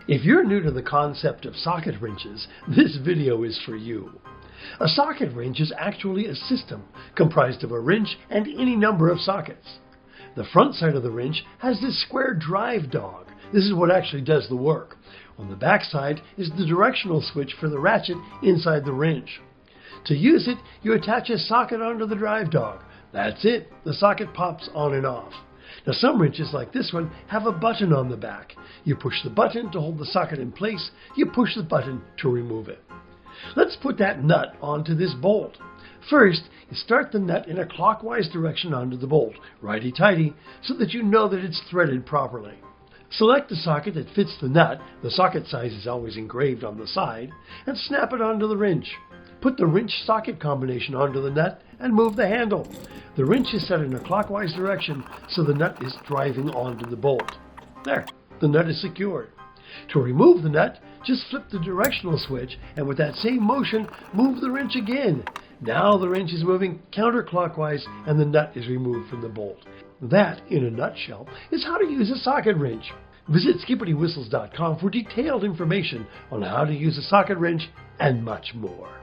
If you're new to the concept of socket wrenches, this video is for you. A socket wrench is actually a system comprised of a wrench and any number of sockets. The front side of the wrench has this square drive dog. This is what actually does the work. On the back side is the directional switch for the ratchet inside the wrench. To use it, you attach a socket onto the drive dog. That's it. The socket pops on and off. Now some wrenches like this one have a button on the back. You push the button to hold the socket in place. You push the button to remove it. Let's put that nut onto this bolt. First, you start the nut in a clockwise direction onto the bolt, righty-tighty, so that you know that it's threaded properly. Select the socket that fits the nut, the socket size is always engraved on the side, and snap it onto the wrench. Put the wrench socket combination onto the nut and move the handle. The wrench is set in a clockwise direction so the nut is driving onto the bolt. There, the nut is secured. To remove the nut, just flip the directional switch and with that same motion, move the wrench again. Now the wrench is moving counterclockwise and the nut is removed from the bolt. That, in a nutshell, is how to use a socket wrench. Visit skippitywhistles.com for detailed information on how to use a socket wrench and much more.